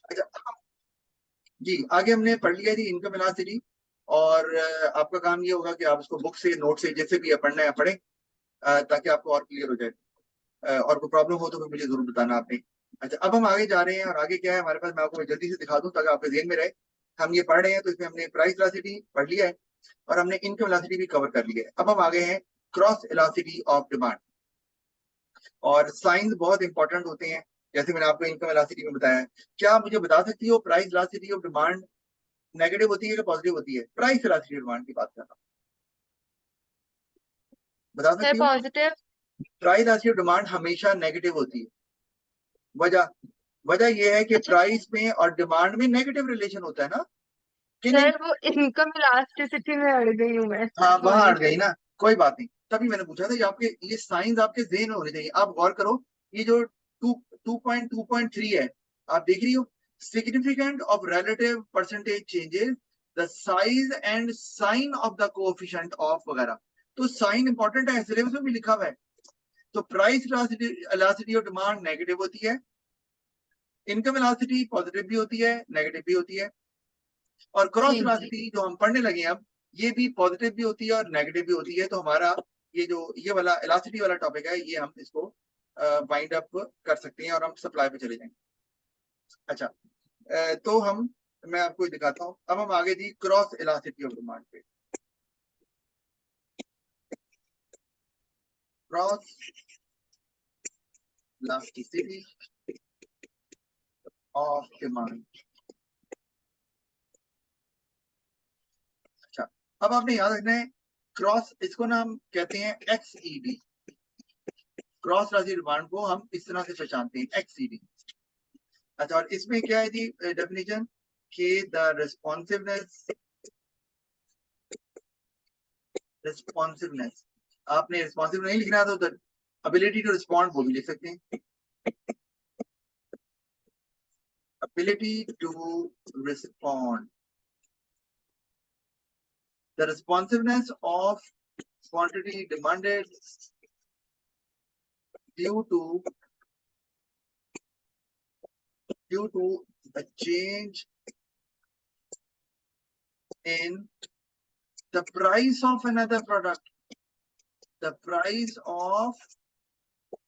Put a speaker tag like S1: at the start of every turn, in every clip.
S1: अच्छा जी, आगे हमने पढ़ लिया थी इनकम वेलोसिटी। और आपका काम ये होगा कि आप उसको बुक से, नोट से, जैसे भी पढ़ना है पढ़ें, ताकि आपको और क्लियर हो जाए। और कोई प्रॉब्लम हो तो फिर मुझे जरूर बताना आपने। अच्छा, अब हम आगे जा रहे हैं, और आगे क्या है हमारे पास, मैं आपको जल्दी से दिखा दूं ताकि आपके ध्यान में रहे। हम ये पढ़ रहे हैं तो इसमें हमने प्राइस वेलोसिटी पढ़ लिया है, और हमने इनकम वेलोसिटी भी कवर कर लिया है। अब हम आगे हैं क्रॉस इलास्टिसिटी ऑफ डिमांड। और साइंस बहुत इंपॉर्टेंट होते हैं, जैसे मैंने आपको इनकम वेलोसिटी में बताया। क्या आप मुझे बता सकती हो price velocity of demand negative होती है या पॉजिटिव होती है? प्राइस वेलोसिटी ऑफ डिमांड की बात कर रहा हूं, बता
S2: सर
S1: सकती हो?
S2: Positive.
S1: Price velocity of demand हमेशा नेगेटिव होती है। वजह वजह यह है कि
S2: अच्छा
S1: प्राइस में और डिमांड में नेगेटिव रिलेशन होता है ना, कि नहीं?
S2: सर, वो इनकम इलास्टिसिटी में अड़ गई हूँ मैं
S1: हाँ, वहां
S2: वहीं
S1: अड़ गई
S2: पे।
S1: ना। कोई बात नहीं, तभी मैंने पूछा था कि आपके ये साइंस आपके ज़हन में होने चाहिए। आप गौर करो, ये जो 2.3 है, आप देख रही हो, significant of relative percentage changes the size and sign of the coefficient of वगैरह। तो साइन इंपॉर्टेंट है, सिलेबस में भी लिखा हुआ है। तो price elasticity of demand negative होती है, इनकम इलास्टिसिटी पॉजिटिव भी होती है, नेगेटिव भी होती है। और क्रॉस
S2: जी जी।
S1: वेलोसिटी जो हम पढ़ने लगे हैं अब, ये भी पॉजिटिव भी होती है और नेगेटिव भी होती है। तो हमारा ये जो ये वाला इलास्टिसिटी वाला टॉपिक है, ये हम इसको वाइंड अप कर सकते हैं और हम सप्लाई पे चले जाएंगे। अच्छा, तो हम मैं आपको दिखाता हूँ। अब हम आगे जी क्रॉस इलास्टिसिटी ऑफ डिमांड पे। Cross elasticity of demand. अच्छा, अब आपने याद रखना है, क्रॉस, इसको ना हम कहते हैं XED। क्रॉस इलास्टिसिटी डिमांड को हम इस तरह से पहचानते हैं, XED। अच्छा, और इसमें क्या है जी डेफिनेशन, कि द रिस्पॉन्सिवनेस, आपने रिस्पॉन्सिव नहीं लिखना तो द एबिलिटी टू रिस्पॉन्ड वो भी लिख सकते हैं, ability to respond, the responsiveness of quantity demanded due to a change in the price of another product, the price of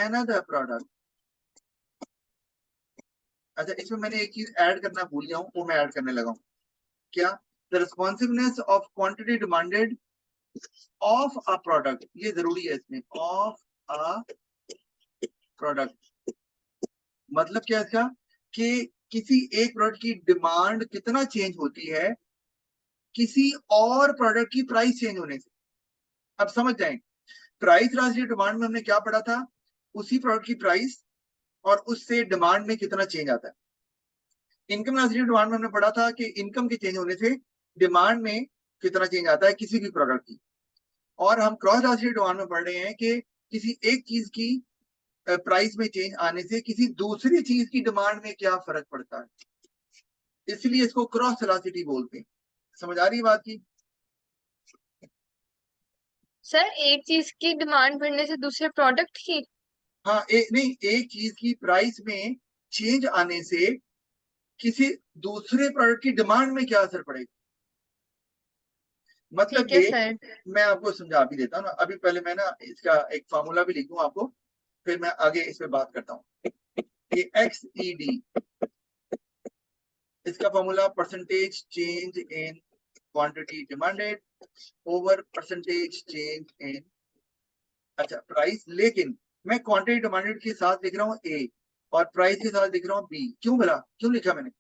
S1: another product। अच्छा, इसमें मैंने एक चीज ऐड करना भूल गया हूँ, वो मैं ऐड करने लगा हूँ। क्या? The responsiveness of quantity demanded of a product, ये जरूरी है इसमें, ऑफ अ प्रोडक्ट। मतलब क्या इसका, कि किसी एक प्रोडक्ट की डिमांड कितना चेंज होती है किसी और प्रोडक्ट की प्राइस चेंज होने से। अब समझ जाएं, प्राइस राशि डिमांड में हमने क्या पढ़ा था, उसी प्रोडक्ट की प्राइस और उससे डिमांड में कितना चेंज आता है। इनकम राशि डिमांड में हमने पढ़ा था कि इनकम के चेंज होने से डिमांड में कितना चेंज आता है किसी भी प्रोडक्ट की। और हम क्रॉस राशि डिमांड में पढ़ रहे हैं कि किसी एक चीज की प्राइस में चेंज आने से किसी दूसरी चीज की डिमांड में क्या फर्क पड़ता है, इसलिए इसको क्रॉस इलास्टिसिटी बोलते हैं। समझ आ रही है बात की?
S2: सर एक चीज की डिमांड बढ़ने से दूसरे प्रोडक्ट की।
S1: हाँ, नहीं, एक चीज की प्राइस में चेंज आने से किसी दूसरे प्रोडक्ट की डिमांड में क्या असर पड़ेगा। मतलब
S2: ठीक है
S1: ये,
S2: सर।
S1: मैं आपको समझा भी देता हूँ ना, अभी पहले मैं ना इसका एक फार्मूला भी लिख दूं आपको, फिर मैं आगे इस पे बात करता हूँ। ये XED, इसका formula percentage change in quantity demanded over percentage change in, अच्छा, प्राइस। लेकिन मैं क्वांटिटी डिमांडेड के साथ लिख रहा हूँ A और प्राइस के साथ लिख रहा हूँ B। क्यों बोला, क्यों लिखा मैंने?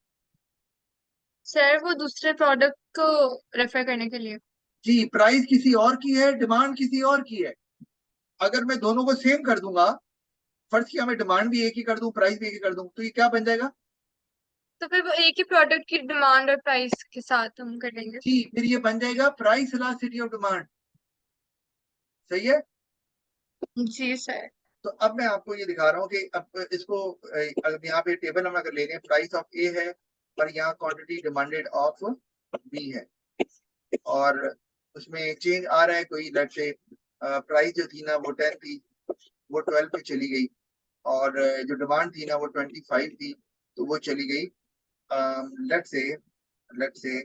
S2: सर वो दूसरे प्रोडक्ट को रेफर करने के लिए।
S1: जी, प्राइस किसी और की है, डिमांड किसी और की है। अगर मैं दोनों को सेम कर दूंगा, फर्ज किया मैं डिमांड भी एक ही कर दूं, प्राइस भी एक ही कर दूं, तो ये क्या बन जाएगा?
S2: तो फिर वो एक ही प्रोडक्ट की डिमांड और प्राइस के साथ हम कर लेंगे।
S1: जी, फिर ये बन जाएगा प्राइस इलास्टिसिटी ऑफ डिमांड। सही है।
S2: जी सर।
S1: तो अब मैं आपको ये दिखा रहा हूँ कि अब इसको अगर यहाँ पे टेबल हम अगर ले रहे हैं, प्राइस ऑफ ए है और यहाँ क्वांटिटी डिमांडेड ऑफ बी है, और उसमें चेंज आ रहा है कोई, लेट्स से प्राइस जो थी ना वो 10 थी, वो 12 पे चली गई, और जो डिमांड थी ना वो 25 थी, तो वो चली गई लेट से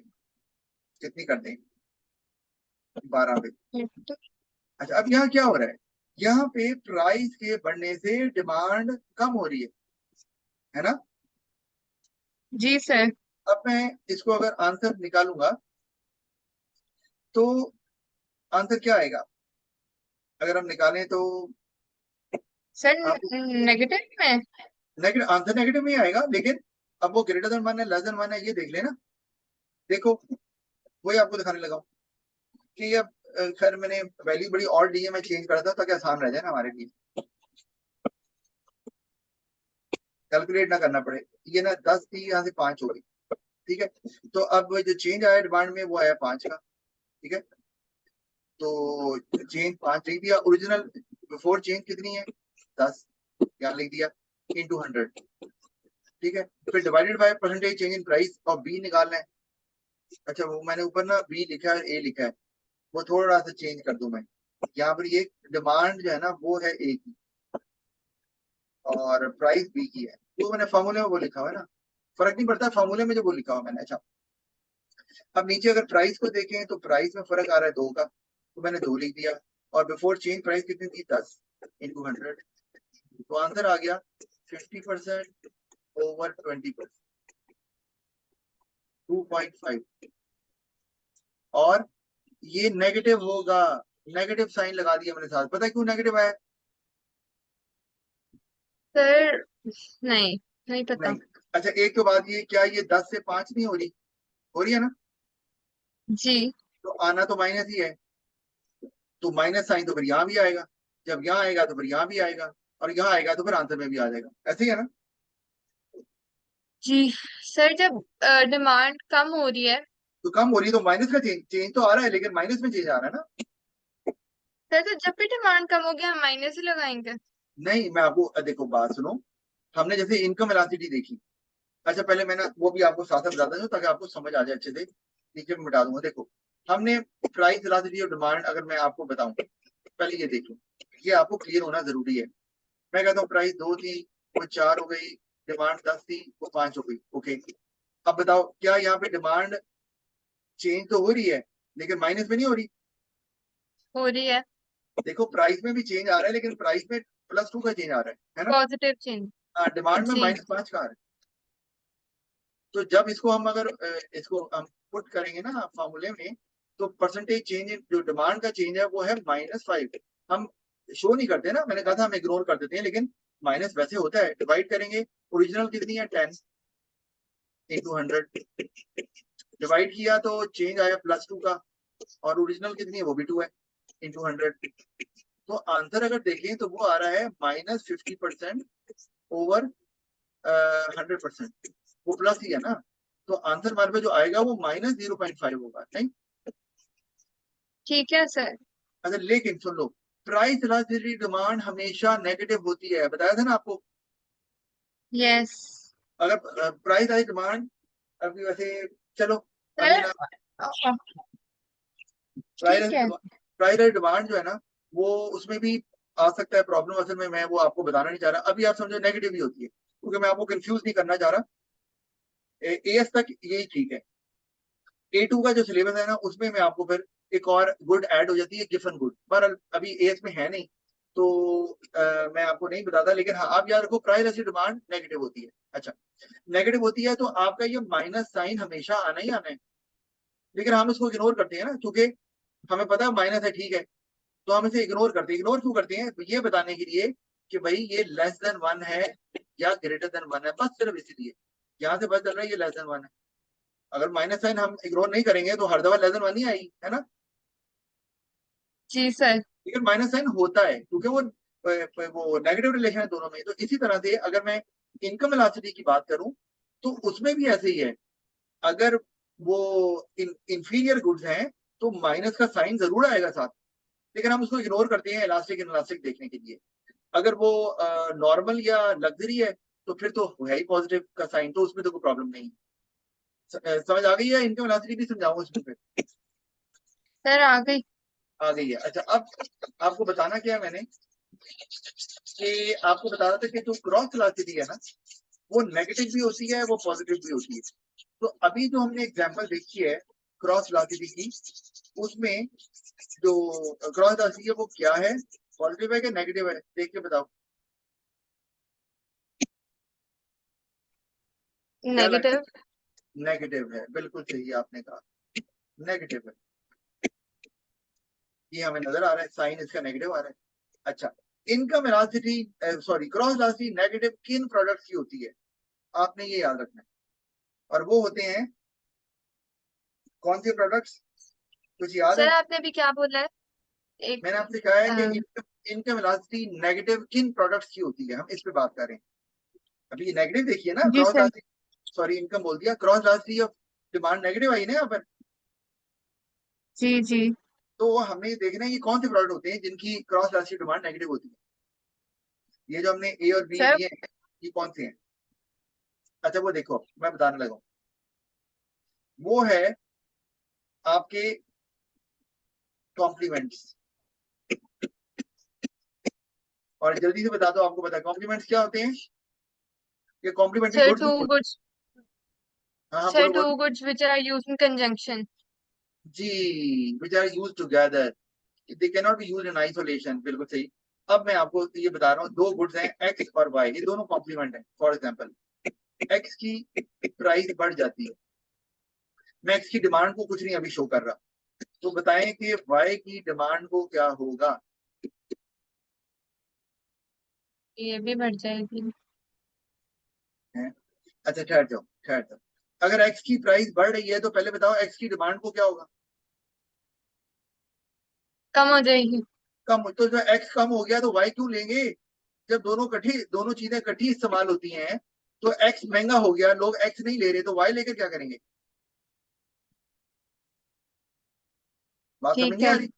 S1: कितनी कर दें, 12 पे। अच्छा, अब यहाँ क्या हो रहा है, यहाँ पे प्राइस के बढ़ने से डिमांड कम हो रही है ना।
S2: जी सर।
S1: अब मैं इसको अगर आंसर निकालूंगा तो आंसर क्या आएगा, अगर हम निकालें तो
S2: सर
S1: आप
S2: नेगेटिव में।
S1: नेगेटिव, आंसर नेगेटिव में ही आएगा, लेकिन अब वो ग्रेटर देन 1 है, लेस देन 1 है, ये देख लेना। देखो वही आपको दिखाने लगा हूं कि ये खैर मैंने वैल्यू बड़ी और डी है, मैं चेंज करता ताकि आसान रह जाए ना हमारे लिए, कैलकुलेट ना करना पड़े। ये ना 10 थी, यहाँ से 5 हो गई, ठीक है। तो अब जो चेंज आया डिमांड में वो आया 5 का, ठीक है। तो चेंज 5 लिख दिया, ओरिजिनल बिफोर चेंज कितनी है 10, यहाँ लिख दिया इनटू 100, ठीक है। फिर divided by percentage change in price और बी निकालना है। अच्छा वो मैंने ऊपर ना बी लिखा है, ए लिखा है, वो थोड़ा सा चेंज कर दूं मैं। यहाँ पर ये डिमांड जो है ना वो है ए की और प्राइस बी की है, तो मैंने फॉर्मूले में वो लिखा हुआ है ना, फर्क नहीं पड़ता फॉर्मूले में जो वो लिखा हुआ मैंने। अच्छा अब नीचे अगर प्राइस को देखें तो प्राइस में फर्क आ रहा है 2 का, तो मैंने 2 लिख दिया, और बिफोर चेंज प्राइस कितनी थी 10 इंटू 100, तो आंसर आ गया 50% ओवर 20%, 2.5। और ये नेगेटिव होगा, नेगेटिव साइन लगा दिया मैंने साथ, पता है क्यों नेगेटिव आया।
S2: सर नहीं, नहीं पता।
S1: नहीं, अच्छा एक तो बात ये, क्या ये 10 से 5 नहीं हो रही, हो रही है ना,
S2: जी।
S1: तो आना तो माइनस ही है, तो माइनस साइन तो फिर यहाँ भी आएगा, जब यहाँ आएगा तो फिर यहाँ भी आएगा, और यहाँ आएगा तो फिर आंसर में भी आ जाएगा, ऐसे ही है ना।
S2: जी सर, जब डिमांड कम हो रही है।
S1: तो कम हो रही है तो माइनस का चेंज चेंज तो आ रहा है, लेकिन माइनस में चेंज आ रहा है ना।
S2: सर तो जब भी डिमांड कम होगी हम माइनस ही लगाएंगे।
S1: नहीं मैं आपको देखो बात सुनो, हमने जैसे इनकम इलास्टिसिटी देखी। अच्छा पहले मैंने वो भी आपको साथ साथ बताता हूँ ताकि आपको समझ आ जाए अच्छे से, नीचे में मिटा दूंगा। देखो हमने प्राइस इलास्टिसिटी और डिमांड, अगर मैं आपको बताऊं पहले ये देख लो, ये आपको क्लियर होना जरूरी है। मैं कहता हूँ प्राइस 2 थी, वो 4 हो गई, डिमांड 10 थी, वो 5 हो गई, ओके। अब बताओ क्या यहाँ पे डिमांड चेंज तो हो रही है लेकिन माइनस में नहीं हो रही।
S2: हो रही है।
S1: देखो प्राइस में भी चेंज आ रहा है लेकिन प्राइस में +2 का चेंज आ रहा है ना।
S2: Positive change.
S1: हाँ, डिमांड में
S2: जी।
S1: -5 का आ रहा है। तो जब इसको हम अगर इसको हम पुट करेंगे ना फॉर्मूले में, तो परसेंटेज चेंज जो डिमांड का चेंज है वो है -5। हम शो नहीं करते ना, मैंने कहा था हम इग्नोर कर देते हैं, लेकिन माइनस वैसे होता है। डिवाइड करेंगे, ओरिजिनल कितनी है 10 इंटू 100, डिवाइड किया तो चेंज आया +2 का, और ओरिजिनल कितनी है वो भी 2 है इंटू 100। तो आंसर अगर देखें तो वो आ रहा है -50% ओवर 100%, वो प्लस ही है ना, तो आंसर हमारे पे जो आएगा वो -0.5 होगा, नहीं।
S2: ठीक है सर।
S1: अच्छा लेकिन सुन लो, प्राइस इलास्टिसिटी डिमांड हमेशा नेगेटिव होती है, बताया था ना आपको।
S2: यस
S1: अगर प्राइस आई डिमांड, अभी वैसे चलो अभी
S2: सर।
S1: ना
S2: ठीक है।
S1: प्राइस आई डिमांड जो है ना वो उसमें भी आ सकता है प्रॉब्लम, असल में मैं वो आपको बताना नहीं चाह रहा अभी, आप समझो नेगेटिव ही होती है, क्योंकि मैं आपको कंफ्यूज नहीं करना चाह रहा। एएस तक यही ठीक है, A2 का जो सिलेबस है ना उसमें मैं आपको फिर एक और गुड ऐड हो जाती है, गिफन गुड, पर अभी एएस में है नहीं, तो मैं आपको नहीं बताता। लेकिन हाँ आप याद रखो प्राइस ऐसी डिमांड नेगेटिव होती है। अच्छा नेगेटिव होती है तो आपका ये माइनस साइन हमेशा आना ही आना है, लेकिन हम इसको इग्नोर करते हैं ना, क्योंकि हमें पता है माइनस है, ठीक है, तो हम इसे इग्नोर करते हैं। इग्नोर क्यों करते हैं, ये बताने के लिए कि भाई ये लेस देन 1 है या ग्रेटर देन 1 है, बस सिर्फ इसीलिए। यहाँ से पता चल रहा है ये लेस देन 1 है, अगर माइनस साइन हम इग्नोर नहीं करेंगे तो हर दफा लेस देन 1 ही आएगी, है ना।
S2: जी सर।
S1: लेकिन माइनस साइन होता है क्योंकि वो नेगेटिव रिलेशन है दोनों में। तो इसी तरह से अगर मैं इनकम वेलोसिटी की बात करूं तो उसमें भी ऐसे ही है, अगर वो इंफीरियर गुड्स हैं तो माइनस का साइन जरूर आएगा साथ, लेकिन हम उसको इग्नोर करते हैं इलास्टिक इनलास्टिक देखने के लिए। अगर वो नॉर्मल या लग्जरी है तो फिर तो है ही पॉजिटिव का साइन, तो उसमें तो कोई प्रॉब्लम नहीं। समझ आ गई है, इनकम वेलोसिटी भी समझाऊं इसमें फिर।
S2: सर आ गई।
S1: आ गई है। अच्छा अब आपको बताना क्या है मैंने, कि आपको बता रहा था कि जो क्रॉस वेलोसिटी है ना वो नेगेटिव भी होती है, वो पॉजिटिव भी होती है। तो अभी जो हमने एग्जांपल देखी है क्रॉस वेलोसिटी की, उसमें जो क्रॉस वेलोसिटी है वो क्या है, पॉजिटिव है कि नेगेटिव है, देख के बताओ क्या लग रहा
S2: नेगेटिव।
S1: है। नेगेटिव है, बिल्कुल सही आपने कहा, नेगेटिव है। ये हमें नजर आ रहा है, साइन इसका नेगेटिव आ रहा है। अच्छा, income velocity sorry cross velocity negative किन प्रोडक्ट्स की होती है, आपने ये याद रखना है। और वो होते हैं कौन से प्रोडक्ट्स, कुछ याद
S2: सर
S1: है?
S2: आपने अभी क्या बोला है? एक
S1: मैंने आपसे कहा है कि
S2: अ,
S1: इनकम वेलोसिटी नेगेटिव किन प्रोडक्ट्स की होती है, हम इस पे बात कर रहे हैं। अभी ये नेगेटिव देखिए ना,
S2: जी
S1: cross
S2: sir.
S1: Velocity, sorry income बोल दिया, cross velocity of demand negative आई ना यहाँ पर।
S2: जी जी।
S1: तो हमें देखना है कि कौन से प्रोडक्ट होते हैं जिनकी क्रॉस वेलोसिटी डिमांड नेगेटिव होती है। ये जो हमने ए और बी
S2: सर
S1: लिए हैं, ये कौन से हैं? अच्छा वो देखो, मैं बताने लगा हूं। वो है आपके कॉम्प्लीमेंट्स। और जल्दी से बता दो, आपको पता है कॉम्प्लीमेंट्स क्या होते हैं? ये कॉम्प्लीमेंट्री
S2: सर
S1: गुड्स
S2: टू
S1: नहीं होते।
S2: गुड्स।
S1: हाँ हाँ,
S2: सर
S1: बोलो
S2: टू
S1: बोलो।
S2: Goods which are used in conjunction.
S1: जी, which are use together, they can not be use in isolation, बिल्कुल सही। अब मैं आपको ये बता रहा हूँ, दो गुड्स हैं एक्स और वाई, ये दोनों कॉम्प्लीमेंट हैं। फॉर एग्जाम्पल, एक्स की प्राइस बढ़ जाती है, मैं एक्स की डिमांड को कुछ नहीं अभी शो कर रहा, तो बताएं कि वाई की डिमांड को क्या होगा।
S2: ये भी बढ़ जाएगी।
S1: है? अच्छा ठहर जाओ, ठहर जाओ। अगर एक्स की प्राइस बढ़ रही है तो पहले बताओ एक्स की डिमांड को क्या होगा।
S2: कम हो जाएगी।
S1: कम, तो जो एक्स कम हो गया तो वाई क्यों लेंगे? जब दोनों चीजें इकट्ठी इस्तेमाल होती हैं, तो एक्स महंगा हो गया, लोग एक्स नहीं ले रहे, तो वाई लेकर क्या करेंगे? बात समझ
S2: ठीक
S1: नहीं आ
S2: है
S1: रही?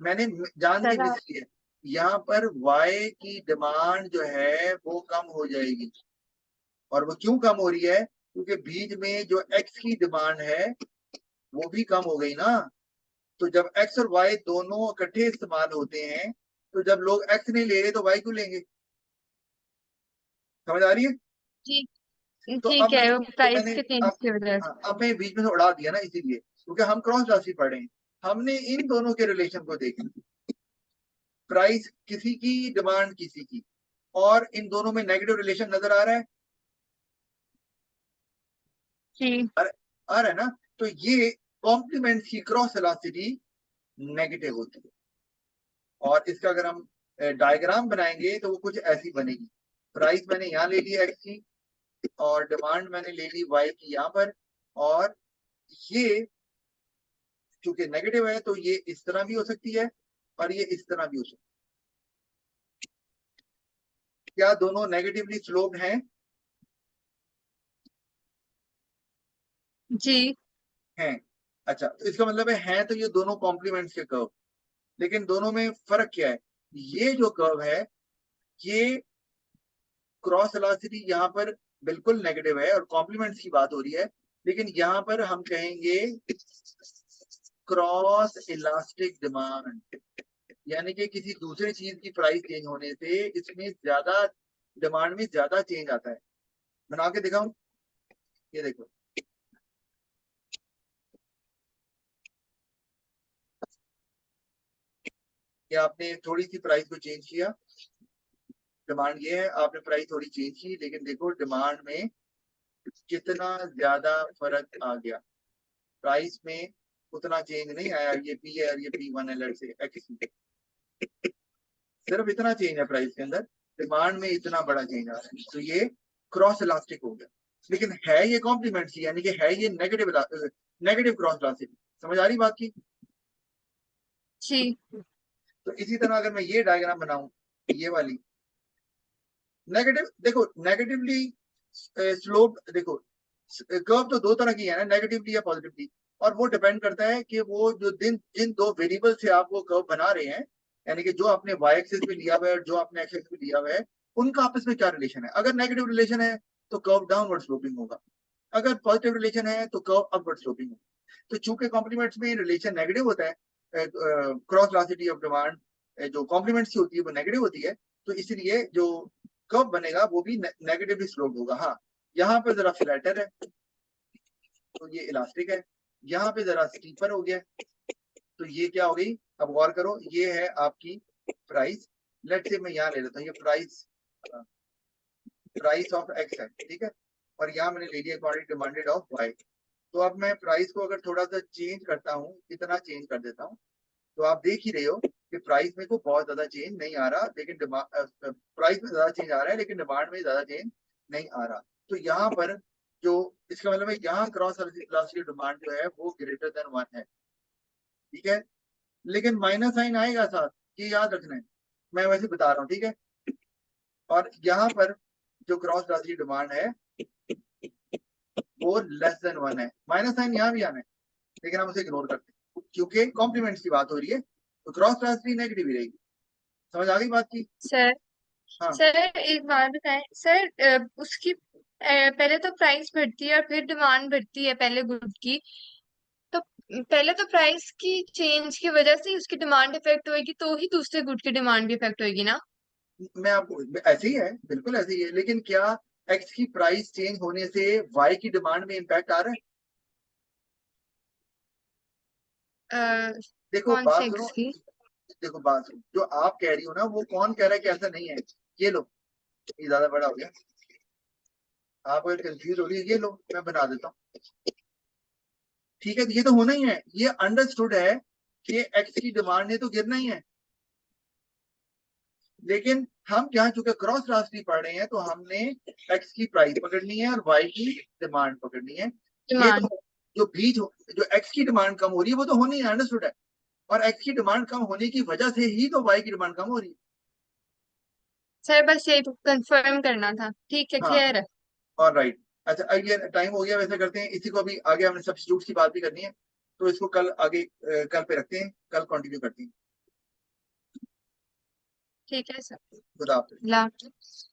S1: मैंने जान के
S2: सर।
S1: मिस किया, यहाँ पर वाई की डिमांड जो है वो कम हो जाएगी। और वो क्यों कम हो रही है? क्योंकि बीच में जो एक्स की डिमांड है वो भी कम हो गई ना। तो जब एक्स और वाई दोनों इकट्ठे इस्तेमाल होते हैं, तो जब लोग एक्स नहीं ले रहे तो वाई क्यों लेंगे? समझ आ रही है?
S2: ठीक।
S1: तो
S2: ठीक
S1: अब
S2: है,
S1: मैंने
S2: वो
S1: तो
S2: प्राइस
S1: मैंने
S2: के चेंज
S1: अब
S2: की वजह से।
S1: हाँ, अब मैं बीच में से उड़ा दिया ना, इसीलिए क्योंकि हम क्रॉस राशि पढ़ रहे हैं। हमने इन दोनों के रिलेशन को देखा, प्राइस किसी की, डिमांड किसी की, और इन दोनों में नेगेटिव रिलेशन नजर आ रहा है।
S2: जी।
S1: आ रहा है ना? तो ये कॉम्प्लीमेंट्स की क्रॉस इलास्टिसिटी नेगेटिव होती है। और इसका अगर हम डायग्राम बनाएंगे तो वो कुछ ऐसी बनेगी। प्राइस मैंने यहाँ ले ली एक्स की, और डिमांड मैंने ले ली वाई की यहाँ पर। और ये चूंकि नेगेटिव है तो ये इस तरह भी हो सकती है, और ये इस तरह भी हो सकती है। क्या दोनों नेगेटिवली स्लोप्ड हैं?
S2: जी।
S1: हैं। अच्छा, तो इसका मतलब है तो ये दोनों कॉम्प्लीमेंट्स के कर्व। लेकिन दोनों में फर्क क्या है? ये जो कर्व है, ये क्रॉस इलास्टिसिटी यहाँ पर बिल्कुल नेगेटिव है और कॉम्प्लीमेंट्स की बात हो रही है। लेकिन यहाँ पर हम कहेंगे क्रॉस इलास्टिक डिमांड, यानी कि किसी दूसरे चीज की प्राइस चेंज होने से इसमें ज्यादा, डिमांड में ज्यादा चेंज आता है। बना के दिखाऊं? ये देखो, ये आपने थोड़ी सी प्राइस को चेंज किया, डिमांड ये है, आपने प्राइस थोड़ी चेंज की, लेकिन देखो डिमांड में कितना ज्यादा फर्क आ गया। प्राइस में उतना चेंज नहीं आया, ये पी है और ये पी वन है, से एक्स, सिर्फ इतना चेंज है प्राइस के अंदर, डिमांड में इतना बड़ा चेंज आ रहा है। तो ये क्रॉस इलास्टिक हो गया। लेकिन है ये कॉम्प्लीमेंट की, यानी कि है ये नेगेटिव, नेगेटिव क्रॉस इलास्टिक। समझ आ रही बात की?
S2: जी।
S1: तो इसी तरह अगर मैं ये डायग्राम बनाऊं, ये वाली नेगेटिव, देखो नेगेटिवली स्लोप, देखो कर्व तो दो तरह की है ना, नेगेटिवली या पॉजिटिवली। और वो डिपेंड करता है कि वो जो जिन दो वेरिएबल से आप वो कर्व बना रहे हैं, यानी कि जो आपने वाई एक्सिस पे लिया हुआ है और जो आपने एक्स एक्सिस पे लिया हुआ है, उनका आपस में क्या रिलेशन है। अगर नेगेटिव रिलेशन है तो कर्व डाउनवर्ड स्लोपिंग होगा, अगर पॉजिटिव रिलेशन है तो कर्व अपवर्ड स्लोपिंग होगा। तो चूंकि कॉम्प्लीमेंट्स में रिलेशन नेगेटिव होता है, क्रॉस वेलोसिटी ऑफ डिमांड जो कॉम्प्लीमेंट्स की होती है वो नेगेटिव होती है, तो इसलिए जो कब बनेगा वो भी नेगेटिवली स्लोप होगा। हाँ, यहाँ पे जरा फ्लैटर है तो ये इलास्टिक है, यहाँ पे जरा स्टीपर हो गया तो ये क्या हो गई। अब गौर करो, ये है आपकी प्राइस, लेट से मैं यहाँ ले लेता हूँ, ये प्राइस ऑफ एक्स है, ठीक है, और यहाँ मैंने ले लिया क्वांटिटी डिमांडेड ऑफ वाई। तो अब मैं प्राइस को अगर थोड़ा सा चेंज करता हूँ, कितना चेंज कर देता हूँ, तो आप देख ही रहे हो कि प्राइस में को बहुत ज्यादा चेंज नहीं आ रहा, लेकिन प्राइस में ज्यादा चेंज आ रहा है लेकिन डिमांड में ज्यादा चेंज नहीं आ रहा। तो यहाँ पर जो इसका मतलब है, यहाँ क्रॉस इलास्टिक डिमांड जो है वो ग्रेटर देन 1 है, ठीक है, लेकिन माइनस साइन आएगा साथ, ये याद रखना है, मैं वैसे बता रहा हूँ, ठीक है। और यहाँ पर जो क्रॉस इलास्टिक डिमांड है वो लेस देन 1 है, माइनस साइन यहाँ भी आना है लेकिन हम उसे इग्नोर करते हैं क्योंकि कॉम्प्लीमेंट्स की बात हो रही है, तो क्रॉस इलास्टिक नेगेटिव ही रहेगी। समझ आ गई बात की।
S2: सर
S1: हाँ,
S2: सर एक बात बताएं सर, उसकी पहले तो प्राइस बढ़ती है और फिर डिमांड बढ़ती है पहले गुड की। तो पहले तो प्राइस की चेंज की वजह से उसकी डिमांड इफेक्ट होगी, तो ही दूसरे गुड की डिमांड भी इफेक्ट होगी ना।
S1: मैं आपको ऐसे ही है, बिल्कुल ऐसे ही है, लेकिन क्या एक्स की प्राइस चेंज होने से वाई की डिमांड में इम्पैक्ट आ रहा है।
S2: अ,
S1: देखो
S2: कौन
S1: बात
S2: से
S1: सुनो,
S2: एक्स की?
S1: देखो बात सुनो, जो आप कह रही हो ना वो कौन कह रहा है कि ऐसा नहीं है। ये लो, ये ज्यादा बड़ा हो गया, आप अगर कंफ्यूज हो रही है, ये लो मैं बना देता हूँ, ठीक है, तो ये तो होना ही है, ये अंडरस्टूड है कि एक्स की डिमांड ने तो गिरना ही है, लेकिन हम यहाँ चूंकि क्रॉस राशि पढ़ रहे हैं तो हमने एक्स की प्राइस पकड़नी है और वाई की डिमांड पकड़नी है। ये
S2: डिमांड।
S1: तो जो बीच जो एक्स की डिमांड कम हो रही है वो तो होनी है, अंडरस्टूड है, और एक्स की डिमांड कम होने की वजह से ही तो वाई की डिमांड कम हो रही है।
S2: सर बस ये कंफर्म करना था, ठीक है,
S1: हाँ,
S2: क्लियर है।
S1: और राइट। अच्छा, अब ये टाइम हो गया, वैसे करते हैं इसी को, अभी आगे हमने सब्स्टिट्यूट की बात भी करनी है, तो इसको कल आगे कल पे रखते हैं, कल कंटिन्यू करते हैं।
S2: ठीक है सर।
S1: खुदा हाफिज।
S2: अल्लाह हाफिज़।